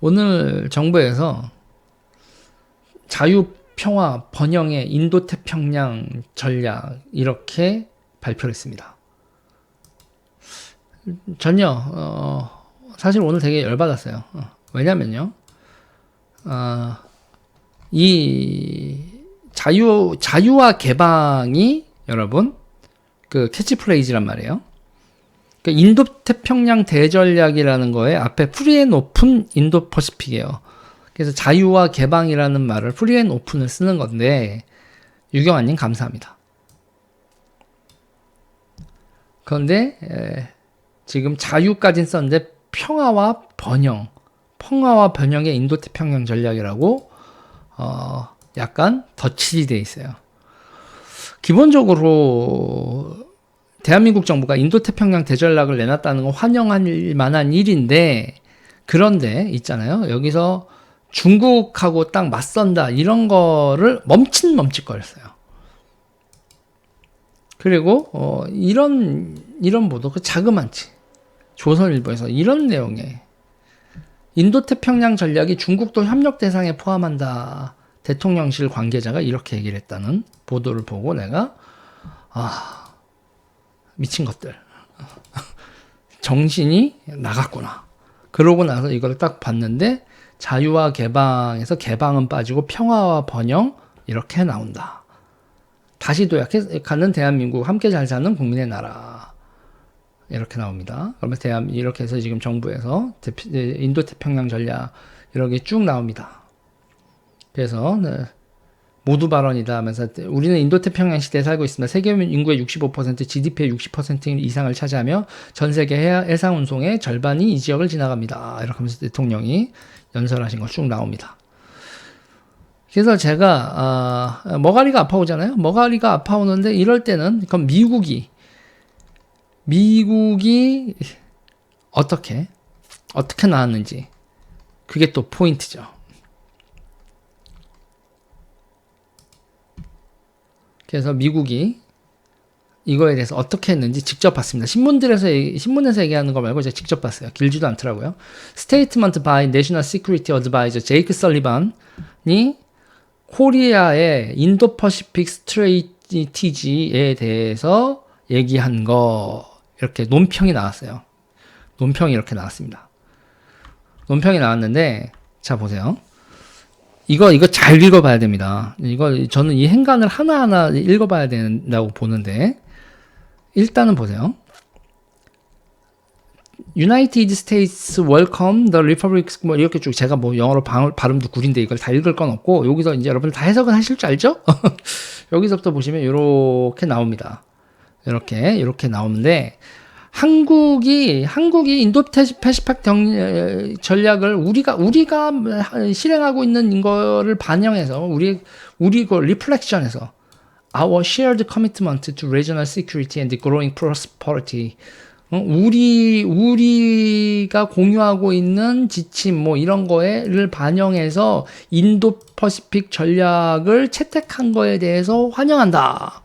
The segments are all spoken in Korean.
오늘 정부에서 자유, 평화, 번영의 인도태평양 전략 이렇게 발표를 했습니다. 전혀 사실 오늘 되게 열받았어요. 왜냐면요, 이 자유와 개방이 여러분 그 캐치프레이즈란 말이에요. 그 인도태평양 대전략이라는 거에 앞에 프리 앤 오픈 인도 퍼시픽이에요. 그래서 자유와 개방이라는 말을 프리 앤 오픈을 쓰는 건데, 유경아님 감사합니다. 그런데 지금 자유까지는 썼는데 평화와 번영의 인도태평양 전략이라고 약간 덧칠이 돼 있어요. 기본적으로 대한민국 정부가 인도태평양 대전략을 내놨다는 건 환영할 만한 일인데, 그런데 있잖아요. 여기서 중국하고 딱 맞선다 이런 거를 멈칫거렸어요. 그리고 이런 보도, 그 자그만치 조선일보에서 이런 내용의 인도태평양 전략이 중국도 협력 대상에 포함한다. 대통령실 관계자가 이렇게 얘기를 했다는 보도를 보고 내가 미친 것들 정신이 나갔구나. 그러고 나서 이걸 딱 봤는데 자유와 개방에서 개방은 빠지고 평화와 번영 이렇게 나온다. 다시 도약하는 대한민국, 함께 잘 사는 국민의 나라 이렇게 나옵니다. 그러면 이렇게 해서 지금 정부에서 인도태평양 전략 이렇게 쭉 나옵니다. 그래서 모두 발언이다 하면서 우리는 인도태평양 시대에 살고 있습니다. 세계 인구의 65%, GDP의 60% 이상을 차지하며 전 세계 해상 운송의 절반이 이 지역을 지나갑니다. 이렇게 하면서 대통령이 연설하신 거 쭉 나옵니다. 그래서 제가 머가리가 아파오잖아요. 머가리가 아파오는데 이럴 때는 그럼 미국이 어떻게 나왔는지 그게 또 포인트죠. 그래서 미국이 이거에 대해서 어떻게 했는지 직접 봤습니다. 신문에서 얘기하는 거 말고 제가 직접 봤어요. 길지도 않더라고요. Statement by National Security Advisor 제이크 설리반이 코리아의 인도-퍼시픽 스트레이티지에 대해서 얘기한 거 이렇게 논평이 나왔어요. 논평이 이렇게 나왔습니다. 논평이 나왔는데 자 보세요. 이거 잘 읽어봐야 됩니다. 저는 이 행간을 하나하나 읽어봐야 된다고 보는데, 일단은 보세요. United States welcome the Republic, 뭐 이렇게 쭉 제가 뭐 영어로 발음도 구린데 이걸 다 읽을 건 없고, 여기서 이제 여러분 다 해석은 하실 줄 알죠? 여기서부터 보시면 이렇게 나옵니다. 이렇게 나오는데, 한국이 인도패시픽 전략을 우리가 실행하고 있는 거를 반영해서 우리 그 리플렉션에서 our shared commitment to regional security and growing prosperity, 우리가 공유하고 있는 지침 뭐 이런 거를 반영해서 인도 퍼시픽 전략을 채택한 거에 대해서 환영한다.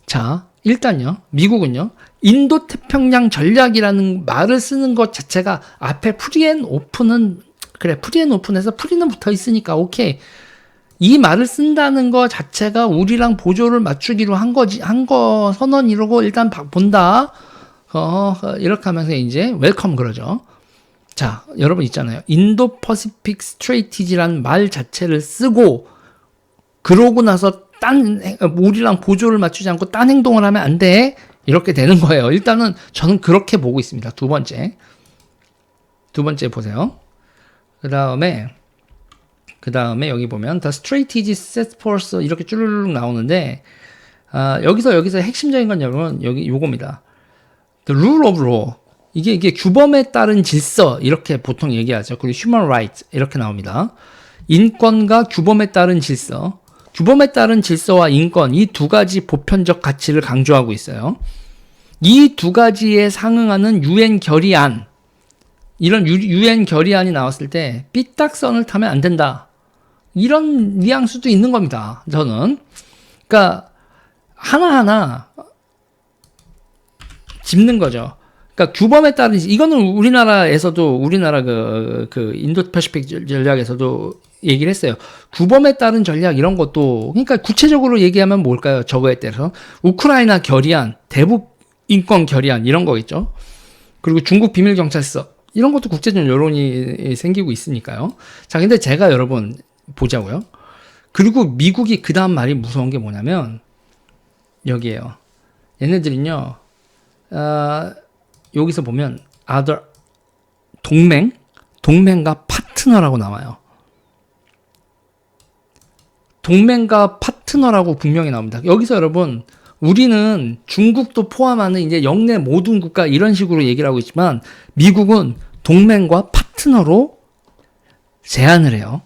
자, 일단요, 미국은요, 인도태평양 전략이라는 말을 쓰는 것 자체가 앞에 프리 앤 오픈은, 그래, 프리 앤 오픈에서 프리는 붙어 있으니까, 오케이. 이 말을 쓴다는 것 자체가 우리랑 보조를 맞추기로 한 거 선언 이러고 일단 본다. 이렇게 하면서 이제 웰컴 그러죠. 자, 여러분 있잖아요. 인도 퍼시픽 스트레이티지라는 말 자체를 쓰고, 그러고 나서 우리랑 보조를 맞추지 않고 딴 행동을 하면 안 돼. 이렇게 되는 거예요. 일단은 저는 그렇게 보고 있습니다. 두 번째 보세요. 그 다음에 여기 보면 The strategy set forth 이렇게 쭈르륵 나오는데, 여기서 핵심적인 건 여러분 여기 요겁니다. The rule of law, 이게 규범에 따른 질서 이렇게 보통 얘기하죠. 그리고 human right 이렇게 나옵니다. 인권과 규범에 따른 질서. 규범에 따른 질서와 인권, 이 두 가지 보편적 가치를 강조하고 있어요. 이 두 가지에 상응하는 유엔 결의안, 이런 유엔 결의안이 나왔을 때 삐딱선을 타면 안 된다. 이런 뉘앙스도 있는 겁니다. 저는. 그러니까 하나하나 짚는 거죠. 그러니까 규범에 따른 이거는 우리나라에서도 우리나라 그 인도 패시픽 전략에서도 얘기를 했어요. 규범에 따른 전략 이런 것도 그러니까 구체적으로 얘기하면 뭘까요? 저거에 따라서 우크라이나 결의안, 대북 인권 결의안 이런 거겠죠. 그리고 중국 비밀 경찰서 이런 것도 국제적 여론이 생기고 있으니까요. 자, 근데 제가 여러분 보자고요. 그리고 미국이 그 다음 말이 무서운 게 뭐냐면 여기에요. 얘네들은요. 여기서 보면 other 동맹과 파트너라고 나와요. 동맹과 파트너라고 분명히 나옵니다. 여기서 여러분 우리는 중국도 포함하는 이제 영내 모든 국가 이런 식으로 얘기를 하고 있지만 미국은 동맹과 파트너로 제안을 해요.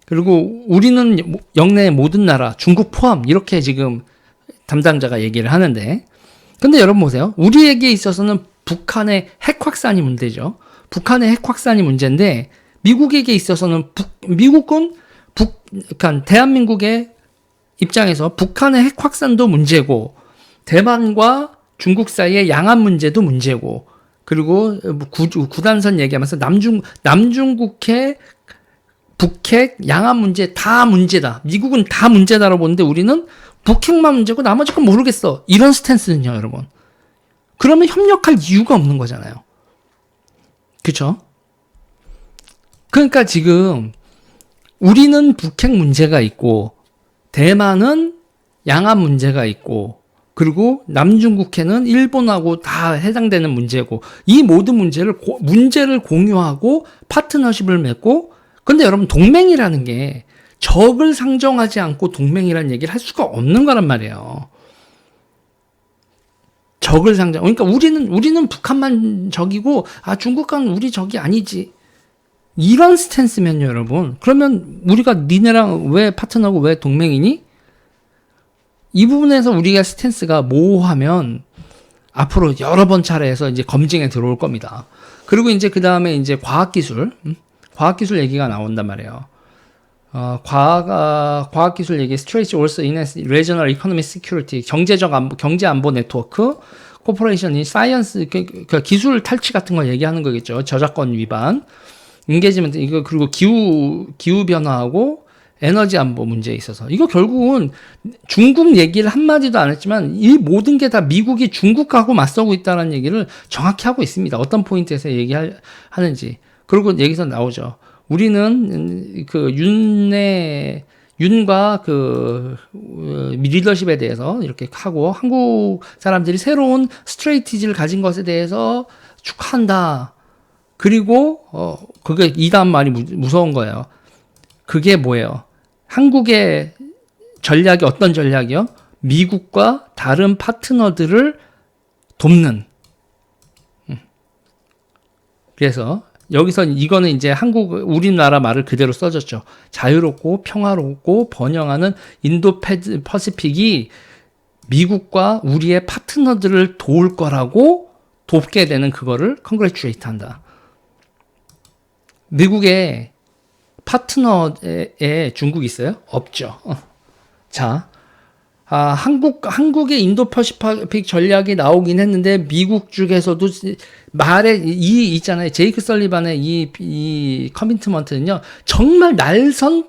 그리고 우리는 영내 모든 나라 중국 포함 이렇게 지금 담당자가 얘기를 하는데 근데 여러분 보세요. 우리에게 있어서는 북한의 핵 확산이 문제죠. 북한의 핵 확산이 문제인데 미국에게 있어서는 미국은 그러니까 대한민국의 입장에서 북한의 핵 확산도 문제고 대만과 중국 사이의 양안 문제도 문제고 그리고 구단선 얘기하면서 남중국해 북핵 양안 문제 다 문제다. 미국은 다 문제다라고 보는데 우리는 북핵만 문제고 나머지 건 모르겠어. 이런 스탠스는요, 여러분. 그러면 협력할 이유가 없는 거잖아요. 그쵸? 그러니까 지금 우리는 북핵 문제가 있고 대만은 양안 문제가 있고 그리고 남중국해는 일본하고 다 해당되는 문제고 이 모든 문제를 공유하고 파트너십을 맺고 근데 여러분 동맹이라는 게 적을 상정하지 않고 동맹이라는 얘기를 할 수가 없는 거란 말이에요. 적을 상정. 그러니까 우리는 북한만 적이고 중국과는 우리 적이 아니지. 이런 스탠스면요, 여러분. 그러면 우리가 니네랑 왜 파트너고 왜 동맹이니? 이 부분에서 우리가 스탠스가 모호하면 앞으로 여러 번 차례에서 이제 검증에 들어올 겁니다. 그리고 이제 그 다음에 이제 과학기술 얘기가 나온단 말이에요. 과학기술 얘기, Straits also in regional economic security, 경제 안보 네트워크, 코퍼레이션이 사이언스, 기술 탈취 같은 걸 얘기하는 거겠죠. 저작권 위반, 인게이지먼트, 이거, 그리고 기후 변화하고 에너지 안보 문제에 있어서. 이거 결국은 중국 얘기를 한마디도 안 했지만 이 모든 게 다 미국이 중국하고 맞서고 있다는 얘기를 정확히 하고 있습니다. 어떤 포인트에서 얘기하는지. 그리고 여기서 나오죠. 우리는 윤과 리더십에 대해서 이렇게 하고 한국 사람들이 새로운 스트레이티지를 가진 것에 대해서 축하한다. 그리고 그게 이 다음 말이 무서운 거예요. 그게 뭐예요? 한국의 전략이 어떤 전략이요? 미국과 다른 파트너들을 돕는. 그래서 여기서 이거는 이제 우리나라 말을 그대로 써줬죠. 자유롭고 평화롭고 번영하는 인도 퍼시픽이 미국과 우리의 파트너들을 도울 거라고 돕게 되는 그거를 컨그레츄레이트 한다. 미국의 파트너에 중국이 있어요? 없죠. 자, 한국의 인도 퍼시픽 전략이 나오긴 했는데 미국 쪽에서도 있잖아요. 제이크 설리반의 이 커미트먼트는요. 정말 날선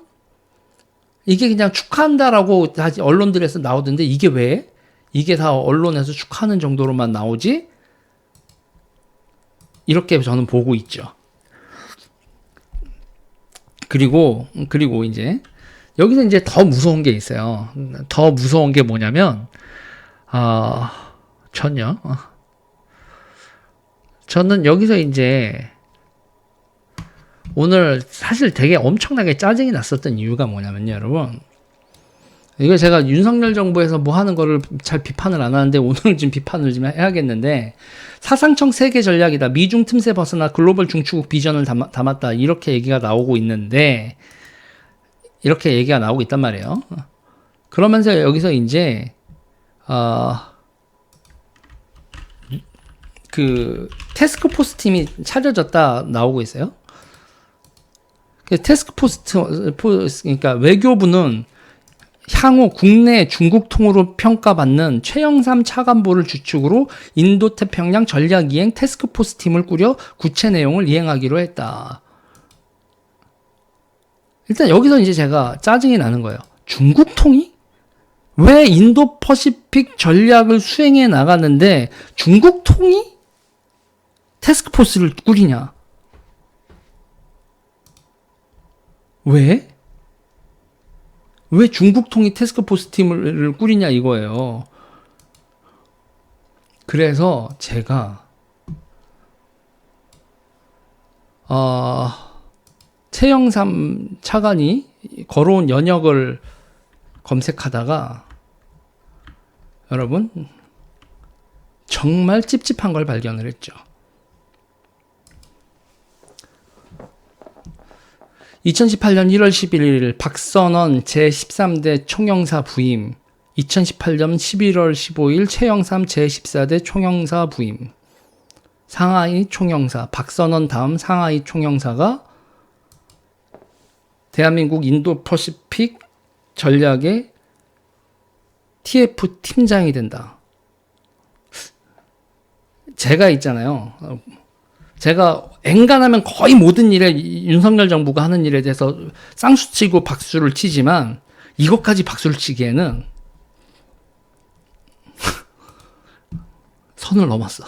이게 그냥 축하한다라고 다시 언론들에서 나오던데 이게 왜? 이게 다 언론에서 축하하는 정도로만 나오지? 이렇게 저는 보고 있죠. 그리고 이제 여기서 이제 더 무서운 게 있어요. 더 무서운 게 뭐냐면 저는 여기서 이제 오늘 사실 되게 엄청나게 짜증이 났었던 이유가 뭐냐면요, 여러분. 이거 제가 윤석열 정부에서 뭐 하는 거를 잘 비판을 안 하는데 오늘 좀 비판을 좀 해야겠는데 사상청 세계 전략이다. 미중 틈새 벗어나 글로벌 중추국 비전을 담았다. 이렇게 얘기가 나오고 있는데 이렇게 얘기가 나오고 있단 말이에요. 그러면서 여기서 이제 태스크포스 팀이 차려졌다 나오고 있어요. 태스크포스 그러니까 외교부는 향후 국내 중국통으로 평가받는 최영삼 차관보를 주축으로 인도태평양 전략이행 태스크포스 팀을 꾸려 구체 내용을 이행하기로 했다. 일단 여기서 이제 제가 짜증이 나는 거예요. 중국통이? 왜 인도 퍼시픽 전략을 수행해 나가는데 중국통이 태스크포스를 꾸리냐? 왜? 왜 중국통이 태스크포스 팀을 꾸리냐 이거예요. 그래서 제가 최영삼 차관이 걸어온 연역을 검색하다가 여러분 정말 찝찝한 걸 발견을 했죠. 2018년 1월 11일 박선원 제13대 총영사 부임, 2018년 11월 15일 최영삼 제14대 총영사 부임, 상하이 총영사, 박선원 다음 상하이 총영사가 대한민국 인도 퍼시픽 전략의 TF 팀장이 된다. 제가 있잖아요. 제가 엔간하면 거의 모든 일에 윤석열 정부가 하는 일에 대해서 쌍수치고 박수를 치지만 이것까지 박수를 치기에는 선을 넘었어.